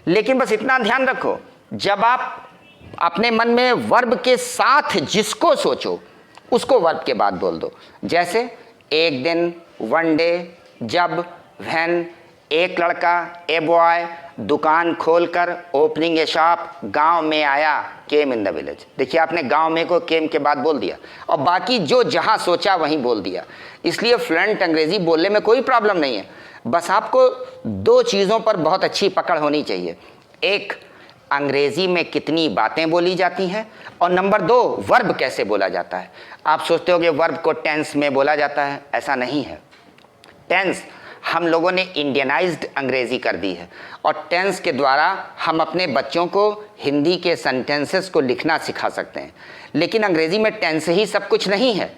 लेकिन बस इतना ध्यान रखो, जब आप अपने मन में वर्ब के साथ जिसको सोचो उसको वर्ब के बाद बोल दो। जैसे एक दिन, वन डे, जब, व्हेन, एक लड़का, ए बॉय, दुकान खोलकर, ओपनिंग ए शॉप, गांव में आया, केम इन द विलेज। देखिए आपने गांव में को केम के बाद बोल दिया और बाकी जो जहां सोचा वहीं बोल दिया। इसलिए फ्लुएंट अंग्रेजी बोलने में कोई प्रॉब्लम नहीं है, बस आपको दो चीज़ों पर बहुत अच्छी पकड़ होनी चाहिए। एक, अंग्रेजी में कितनी बातें बोली जाती हैं, और नंबर दो, वर्ब कैसे बोला जाता है। आप सोचते हो कि वर्ब को टेंस में बोला जाता है, ऐसा नहीं है। टेंस हम लोगों ने इंडियनाइज्ड अंग्रेजी कर दी है और टेंस के द्वारा हम अपने बच्चों को हिंदी के सेंटेंसेस को लिखना सिखा सकते हैं, लेकिन अंग्रेजी में टेंस ही सब कुछ नहीं है।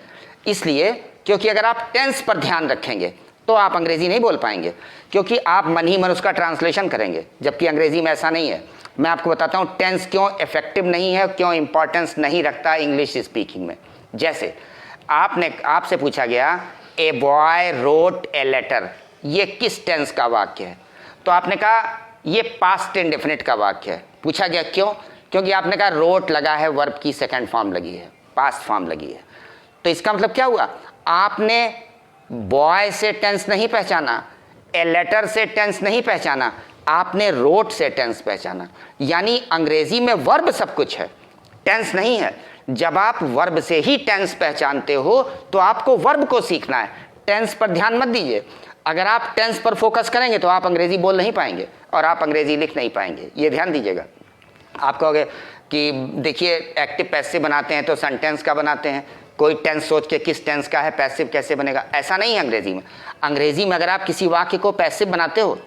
इसलिए क्योंकि अगर आप टेंस पर ध्यान रखेंगे तो आप अंग्रेजी नहीं बोल पाएंगे, क्योंकि आप मन ही मन उसका ट्रांसलेशन करेंगे, जबकि अंग्रेजी में ऐसा नहीं है। मैं आपको बताता हूँ टेंस क्यों इफेक्टिव नहीं है, क्यों इंपॉर्टेंस नहीं रखता है इंग्लिश स्पीकिंग में। जैसे आपसे पूछा गया a boy wrote a letter, ये किस टेंस का वाक्य है? तो आपने कहा ये पास्ट इंडेफिनिट का वाक्य है। पूछा गया क्यों? क्योंकि आपने कहा रोट लगा है, वर्ब की सेकंड फॉर्म लगी है, पास्ट फॉर्म लगी है। तो इसका मतलब क्या हुआ? आपने बॉय से टेंस नहीं पहचाना, ए लेटर से टेंस नहीं पहचाना, आपने रोट से टेंस पहचाना। यानी अंग्रेजी में वर्ब सब कुछ है, टेंस नहीं है। जब आप वर्ब से ही टेंस पहचानते हो तो आपको वर्ब को सीखना है, टेंस पर ध्यान मत दीजिए। अगर आप टेंस पर फोकस करेंगे तो आप अंग्रेजी बोल नहीं पाएंगे और आप अंग्रेजी लिख नहीं पाएंगे, ये ध्यान दीजिएगा। आप कहोगे कि देखिए एक्टिव पैसिव बनाते हैं तो सेंटेंस का बनाते हैं, कोई टेंस सोच के किस टेंस का है, पैसिव कैसे बनेगा? ऐसा नहीं है अंग्रेजी में। अंग्रेजी में अगर आप किसी वाक्य को पैसिव बनाते हो,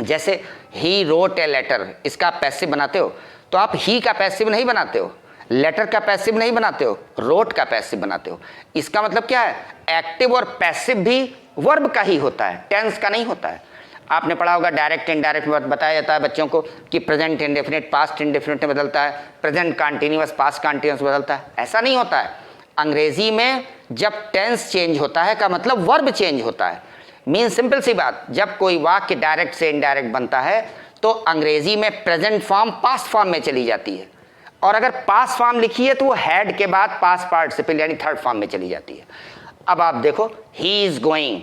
जैसे ही रोट ए लेटर, इसका पैसिव बनाते हो, तो आप ही का पैसिव नहीं बनाते हो, लेटर का पैसिव नहीं बनाते हो, रोट का पैसिव बनाते हो। इसका मतलब क्या है? एक्टिव और पैसिव भी वर्ब का ही होता है, टेंस का नहीं होता है। आपने पढ़ा होगा डायरेक्ट इनडायरेक्ट में बताया जाता है बच्चों को कि प्रेजेंट इंडेफिनिट पास्ट इंडेफिनिट में बदलता है, प्रेजेंट कंटीन्यूअस पास्ट कंटीन्यूअस बदलता है। ऐसा नहीं होता है। अंग्रेजी में जब टेंस चेंज होता है का मतलब वर्ब चेंज होता है। मीन सिंपल सी बात, जब कोई वाक्य डायरेक्ट से इनडायरेक्ट बनता है तो अंग्रेजी में प्रेजेंट फॉर्म पास्ट फॉर्म में चली जाती है, और अगर पास्ट फॉर्म लिखी है तो वो हैड के बाद पास्ट पार्टिसिपल यानी थर्ड फॉर्म में चली जाती है। अब आप देखो ही इज गोइंग,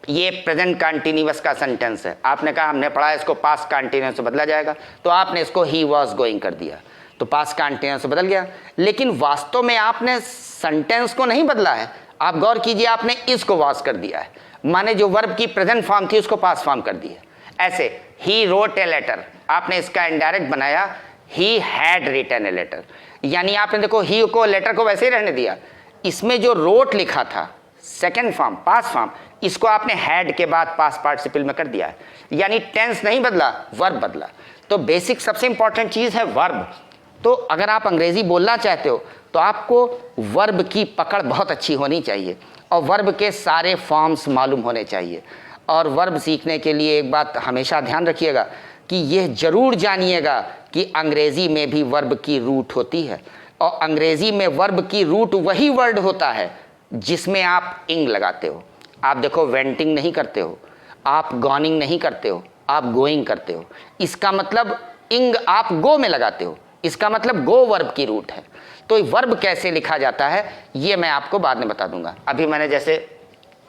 ये प्रेजेंट कंटीन्यूअस का सेंटेंस है। आपने कहा हमने पढ़ा है इसको पास्ट कंटीन्यूअस से बदला जाएगा, तो आपने इसको ही वॉज गोइंग कर दिया, तो पास्ट कंटीन्यूअस से बदल गया। लेकिन वास्तव में आपने सेंटेंस को नहीं बदला है। आप गौर कीजिए, आपने इसको वॉज कर दिया है, माने जो वर्ब की प्रेजेंट फॉर्म थी उसको पास्ट फॉर्म कर दिया। ऐसे ही रोट ए लेटर, आपने इसका इनडायरेक्ट बनाया he had written a letter, यानी आपने देखो ही को लेटर को वैसे ही रहने दिया। इसमें जो रोट लिखा था सेकंड फॉर्म पास्ट फॉर्म, इसको आपने हैड के बाद पास्ट पार्टिसिपल में कर दिया है, यानी टेंस नहीं बदला, वर्ब बदला। तो बेसिक सबसे इंपॉर्टेंट चीज़ है वर्ब। तो अगर आप अंग्रेजी बोलना चाहते हो तो आपको वर्ब की पकड़ बहुत अच्छी होनी चाहिए और वर्ब के सारे फॉर्म्स मालूम होने चाहिए। और वर्ब सीखने के लिए एक बात हमेशा ध्यान रखिएगा कि यह जरूर जानिएगा कि अंग्रेजी में भी वर्ब की रूट होती है, और अंग्रेजी में वर्ब की रूट वही वर्ड होता है जिसमें आप इंग लगाते हो। आप देखो वेंटिंग नहीं करते हो, आप गॉनिंग नहीं करते हो, आप गोइंग करते हो। इसका मतलब इंग आप गो में लगाते हो, इसका मतलब गो वर्ब की रूट है। तो वर्ब कैसे लिखा जाता है ये मैं आपको बाद में बता दूंगा। अभी मैंने जैसे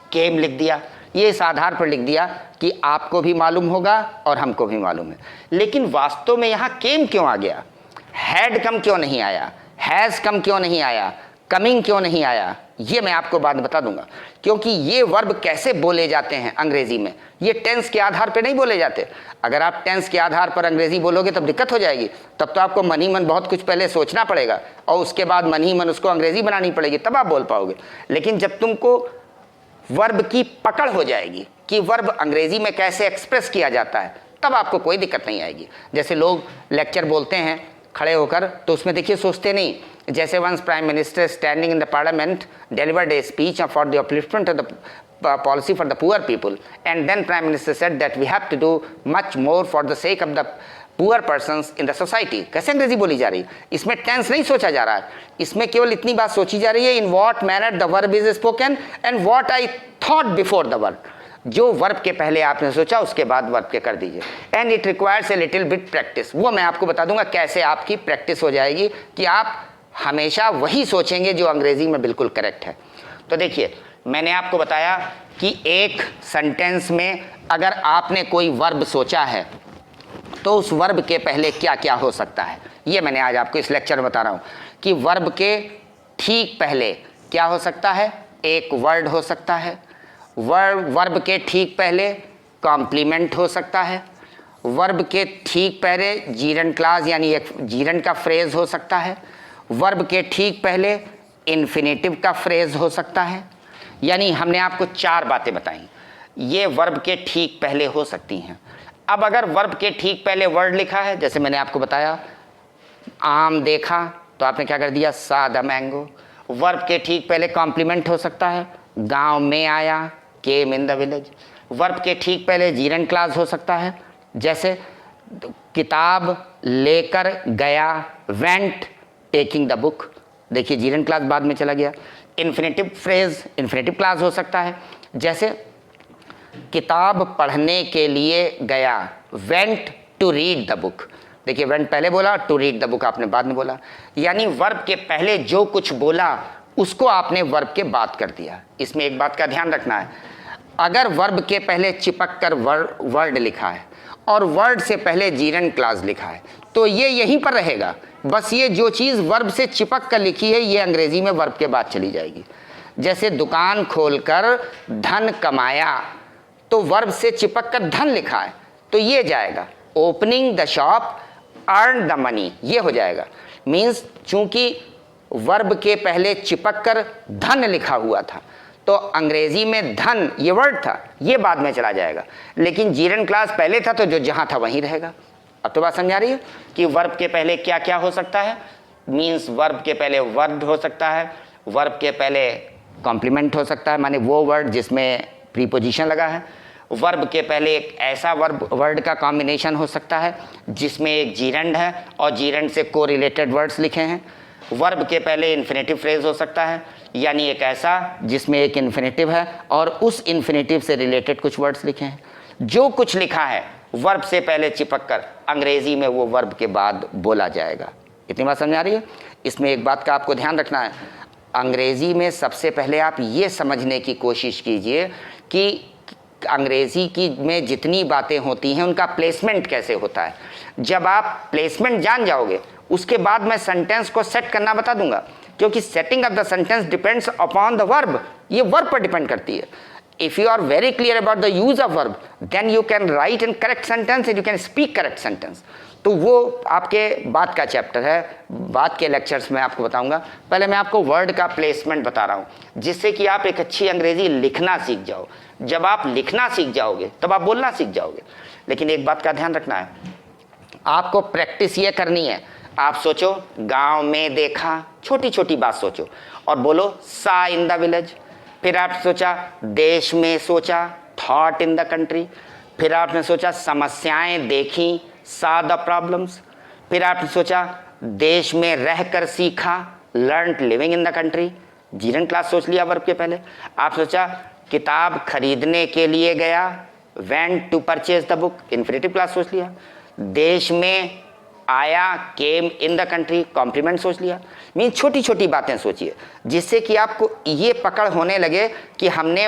केम लिख दिया, ये इस आधार पर लिख दिया कि आपको भी मालूम होगा और हमको भी मालूम है। लेकिन वास्तव में यहाँ केम क्यों आ गया, हैड कम क्यों नहीं आया, हैज़ कम क्यों नहीं आया, कमिंग क्यों नहीं आया, ये मैं आपको बाद में बता दूंगा। क्योंकि ये वर्ब कैसे बोले जाते हैं अंग्रेजी में, ये टेंस के आधार पर नहीं बोले जाते। अगर आप टेंस के आधार पर अंग्रेजी बोलोगे तब दिक्कत हो जाएगी, तब तो आपको मन ही मन बहुत कुछ पहले सोचना पड़ेगा और उसके बाद मन ही मन उसको अंग्रेजी बनानी पड़ेगी, तब आप बोल पाओगे। लेकिन जब तुमको वर्ब की पकड़ हो जाएगी कि वर्ब अंग्रेजी में कैसे एक्सप्रेस किया जाता है, तब आपको कोई दिक्कत नहीं आएगी। जैसे लोग लेक्चर बोलते हैं खड़े होकर, तो उसमें देखिए सोचते नहीं, जैसे once prime minister standing in the parliament delivered a speech for the upliftment of the policy for the poor people, and then prime minister said that we have to do much more for the sake of the poor persons in the society। कैसे अंग्रेजी बोली जा रही है, इसमें tense नहीं सोचा जा रहा है, इसमें केवल इतनी बात सोची जा रही है इन what manner the verb is spoken and what I thought before the verb. जो वर्ब के पहले आपने सोचा उसके बाद वर्ब के कर दीजिए। And it requires a little bit practice, वो मैं आपको बता दूंगा कैसे आपकी प्रैक्टिस हो जाएगी कि आप हमेशा वही सोचेंगे जो अंग्रेजी में बिल्कुल करेक्ट है। तो देखिए मैंने आपको बताया कि एक सेंटेंस में अगर आपने कोई वर्ब सोचा है तो उस वर्ब के पहले क्या क्या हो सकता है, ये मैंने आज आपको इस लेक्चर में बता रहा हूँ कि वर्ब के ठीक पहले क्या हो सकता है। एक वर्ड हो सकता है, वर्ब के ठीक पहले कॉम्प्लीमेंट हो सकता है, वर्ब के ठीक पहले जीरंड क्लास यानी एक जीरंड का फ्रेज हो सकता है, वर्ब के ठीक पहले इन्फिनेटिव का फ्रेज हो सकता है। यानी हमने आपको 4 बातें बताई, ये वर्ब के ठीक पहले हो सकती हैं। अब अगर वर्ब के ठीक पहले वर्ड लिखा है, जैसे मैंने आपको बताया आम देखा तो आपने क्या कर दिया, सा द मैंगो। वर्ब के ठीक पहले कॉम्प्लीमेंट हो सकता है, गांव में आया, came in the village. Verb के ठीक पहले जीरंड क्लास हो सकता है, जैसे किताब लेकर गया, वेंट टेकिंग द बुक। देखिए जीरंड क्लास बाद में चला गया। इन्फिनेटिव फ्रेज इन्फिनेटिव क्लास हो सकता है, जैसे किताब पढ़ने के लिए गया, went to read the book. देखिए वेंट पहले बोला, टू रीड द बुक आपने बाद में बोला। यानी वर्ब के पहले जो कुछ बोला उसको आपने वर्ब के बाद कर दिया। इसमें एक बात का ध्यान रखना है, अगर वर्ब के पहले चिपक कर वर्ड लिखा है और वर्ड से पहले जीरंड क्लास लिखा है तो ये यहीं पर रहेगा। बस ये जो चीज़ वर्ब से चिपक कर लिखी है ये अंग्रेजी में वर्ब के बाद चली जाएगी। जैसे दुकान खोलकर धन कमाया, तो वर्ब से चिपक कर धन लिखा है तो ये जाएगा। Opening the shop earn the money, ये हो जाएगा। मीन्स चूंकि वर्ब के पहले चिपक कर धन लिखा हुआ था तो अंग्रेजी में धन ये वर्ड था, ये बाद में चला जाएगा। लेकिन जीरंड क्लास पहले था तो जो जहां था वहीं रहेगा। अब तो बात समझ आ रही है कि वर्ब के पहले क्या क्या हो सकता है। मीन्स वर्ब के पहले वर्ड हो सकता है, वर्ब के पहले कॉम्प्लीमेंट हो सकता है, माने वो वर्ड जिसमें प्रीपोजिशन लगा है। वर्ब के पहले एक ऐसा वर्ड का कॉम्बिनेशन हो सकता है जिसमें एक जीरंड है और जीरंड से को रिलेटेड वर्ड्स लिखे हैं। वर्ब के पहले इन्फिनेटिव फ्रेज हो सकता है, यानी एक ऐसा जिसमें एक इन्फिनेटिव है और उस इन्फिनेटिव से रिलेटेड कुछ वर्ड्स लिखे हैं। जो कुछ लिखा है वर्ब से पहले चिपक कर अंग्रेजी में वो वर्ब के बाद बोला जाएगा। इतनी बात समझ आ रही है। इसमें एक बात का आपको ध्यान रखना है, अंग्रेजी में सबसे पहले आप ये समझने की कोशिश कीजिए कि अंग्रेजी की में जितनी बातें होती हैं उनका प्लेसमेंट कैसे होता है। जब आप प्लेसमेंट जान जाओगे उसके बाद मैं सेंटेंस को सेट करना बता दूंगा, क्योंकि setting of the sentence depends upon the verb, ये वर्ब पर डिपेंड करती है। If you are very clear about the use of verb then you can write in correct sentence and you can speak correct sentence. तो वो आपके बाद का chapter है, बाद के लेक्चर्स में आपको बताऊंगा। पहले मैं आपको वर्ड का प्लेसमेंट बता रहा हूं जिससे कि आप एक अच्छी अंग्रेजी लिखना सीख जाओ। जब आप लिखना सीख जाओगे तब आप बोलना सीख जाओगे। लेकिन एक बात का ध्यान रखना है, आपको प्रैक्टिस ये करनी है। आप सोचो गांव में देखा, छोटी छोटी बात सोचो और बोलो सा इन द विलेज। फिर आप सोचा देश में, सोचा थॉट इन द कंट्री। फिर आपने सोचा समस्याएं देखी, सा द प्रॉब्लम्स। फिर आपने सोचा देश में रहकर सीखा, learned living in the country, gerund class सोच लिया वर्ब के पहले। आप सोचा किताब खरीदने के लिए गया, went to purchase the book, infinitive class सोच लिया। देश में आया, came in the country, complement सोच लिया। मीन छोटी छोटी बातें सोचिए जिससे कि आपको ये पकड़ होने लगे कि हमने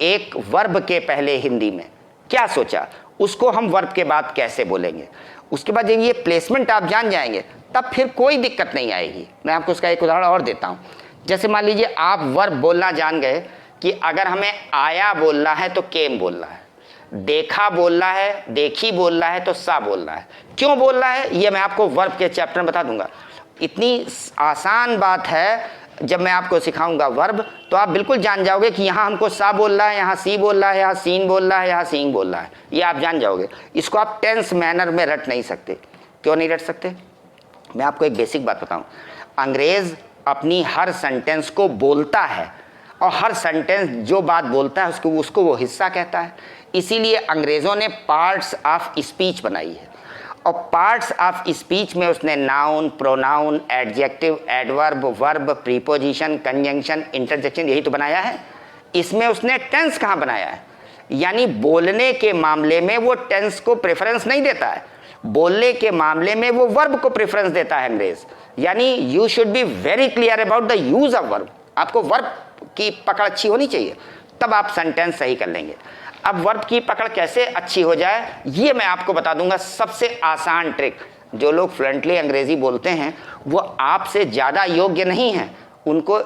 एक वर्ब के पहले हिंदी में क्या सोचा, उसको हम वर्ब के बाद कैसे बोलेंगे। उसके बाद जब ये प्लेसमेंट आप जान जाएंगे तब फिर कोई दिक्कत नहीं आएगी। मैं आपको उसका एक उदाहरण और देता हूँ। जैसे मान लीजिए आप वर्ब बोलना जान गए कि अगर हमें आया बोलना है तो केम बोलना है, देखा बोलना है, देखी बोलना है तो सा बोलना है। क्यों बोलना है ये मैं आपको वर्ब के चैप्टर में बता दूंगा। इतनी आसान बात है, जब मैं आपको सिखाऊंगा वर्ब तो आप बिल्कुल जान जाओगे कि यहाँ हमको सा बोल रहा है, यहाँ सी बोल रहा है, यहाँ सीन बोल रहा है, यहाँ सींग बोल रहा है, ये आप जान जाओगे। इसको आप टेंस मैनर में रट नहीं सकते। क्यों नहीं रट सकते? मैं आपको एक बेसिक बात बताऊं, अंग्रेज अपनी हर सेंटेंस को बोलता है और हर सेंटेंस जो बात बोलता है उसको वो हिस्सा कहता है। इसीलिए अंग्रेज़ों ने पार्ट्स ऑफ स्पीच बनाई है और पार्ट्स ऑफ स्पीच में उसने noun, pronoun, adjective, adverb, verb, preposition, conjunction, interjection यही तो बनाया है। इसमें उसने टेंस कहाँ बनाया है? यानी बोलने के मामले में वो टेंस को प्रेफरेंस नहीं देता है, बोलने के मामले में वो वर्ब को प्रेफरेंस देता है अंग्रेज। यानी you should be very clear about the use of verb. आपको वर्ब की पकड़ अच्छी होनी चाहिए, तब आप सेंटेंस सही कर लेंगे। अब वर्ब की पकड़ कैसे अच्छी हो जाए ये मैं आपको बता दूंगा, सबसे आसान ट्रिक। जो लोग फ्लुएंटली अंग्रेजी बोलते हैं वो आपसे ज़्यादा योग्य नहीं हैं, उनको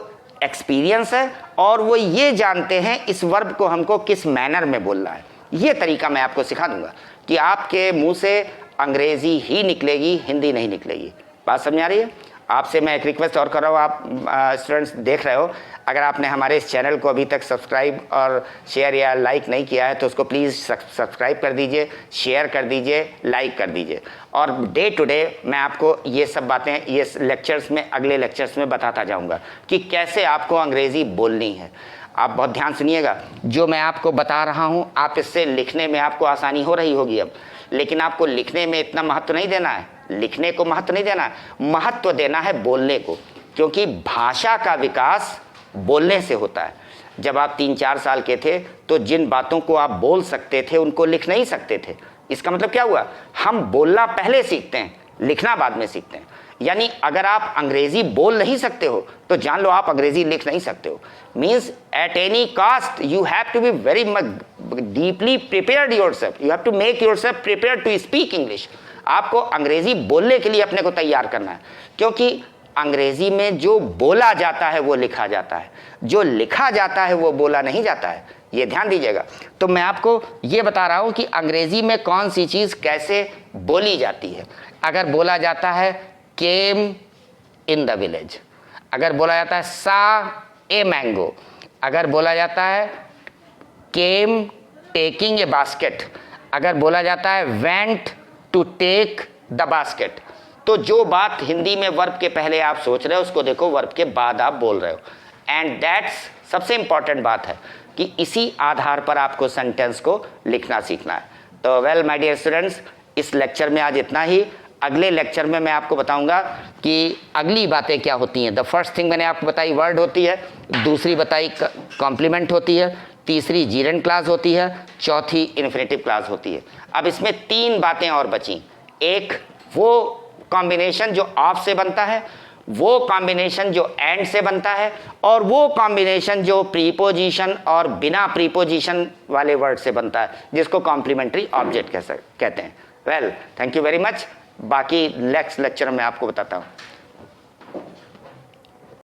एक्सपीरियंस है और वो ये जानते हैं इस वर्ब को हमको किस मैनर में बोलना है। ये तरीका मैं आपको सिखा दूंगा कि आपके मुंह से अंग्रेजी ही निकलेगी, हिंदी नहीं निकलेगी। बात समझ आ रही है? आपसे मैं एक रिक्वेस्ट और कर रहा हूँ, आप स्टूडेंट्स देख रहे हो, अगर आपने हमारे इस चैनल को अभी तक सब्सक्राइब और शेयर या लाइक नहीं किया है तो उसको प्लीज़ सब्सक्राइब कर दीजिए, शेयर कर दीजिए, लाइक कर दीजिए। और डे टू डे मैं आपको ये सब बातें ये लेक्चर्स में, अगले लेक्चर्स में बताता जाऊँगा कि कैसे आपको अंग्रेज़ी बोलनी है। आप बहुत ध्यान सुनिएगा, जो मैं आपको बता रहा हूँ आप इससे लिखने में आपको आसानी हो रही होगी अब, लेकिन आपको लिखने में इतना महत्व नहीं देना है, लिखने को महत्व नहीं देना है, महत्व देना है बोलने को, क्योंकि भाषा का विकास बोलने से होता है। जब आप 3-4 साल के थे तो जिन बातों को आप बोल सकते थे उनको लिख नहीं सकते थे। इसका मतलब क्या हुआ, हम बोलना पहले सीखते हैं, लिखना बाद में सीखते हैं। यानी अगर आप अंग्रेजी बोल नहीं सकते हो तो जान लो आप अंग्रेजी लिख नहीं सकते हो। Means at any cost you have to be very deeply prepared yourself, you have to make yourself prepared to speak English. आपको अंग्रेजी बोलने के लिए अपने को तैयार करना है, क्योंकि अंग्रेजी में जो बोला जाता है वो लिखा जाता है, जो लिखा जाता है वो बोला नहीं जाता है। ये ध्यान दीजिएगा। तो मैं आपको ये बता रहा हूँ कि अंग्रेजी में कौन सी चीज़ कैसे बोली जाती है। अगर बोला जाता है केम इन द विलेज, अगर बोला जाता है सा ए मैंगो, अगर बोला जाता है केम टेकिंग ए बास्केट, अगर बोला जाता है went to take the basket, तो जो बात हिंदी में वर्ब के पहले आप सोच रहे हो उसको देखो वर्ब के बाद आप बोल रहे हो। एंड दैट्स सबसे इंपॉर्टेंट बात है कि इसी आधार पर आपको सेंटेंस को लिखना सीखना है। तो वेल माय डियर स्टूडेंट्स, इस लेक्चर में आज इतना ही। अगले लेक्चर में मैं आपको बताऊंगा कि अगली बातें क्या होती हैं। द फर्स्ट थिंग मैंने आपको बताई वर्ड होती है, दूसरी बताई कॉम्प्लीमेंट होती है, तीसरी जीरेंड क्लास होती है, चौथी इन्फिनेटिव क्लास होती है। अब इसमें 3 बातें और बची। एक वो कॉम्बिनेशन जो ऑफ से बनता है, वो कॉम्बिनेशन जो एंड से बनता है, और वो कॉम्बिनेशन जो प्रीपोजिशन और बिना प्रीपोजिशन वाले वर्ड से बनता है, जिसको कॉम्प्लीमेंट्री ऑब्जेक्ट कहते हैं। Well, thank you very much. बाकी नेक्स्ट लेक्चर में आपको बताता हूँ।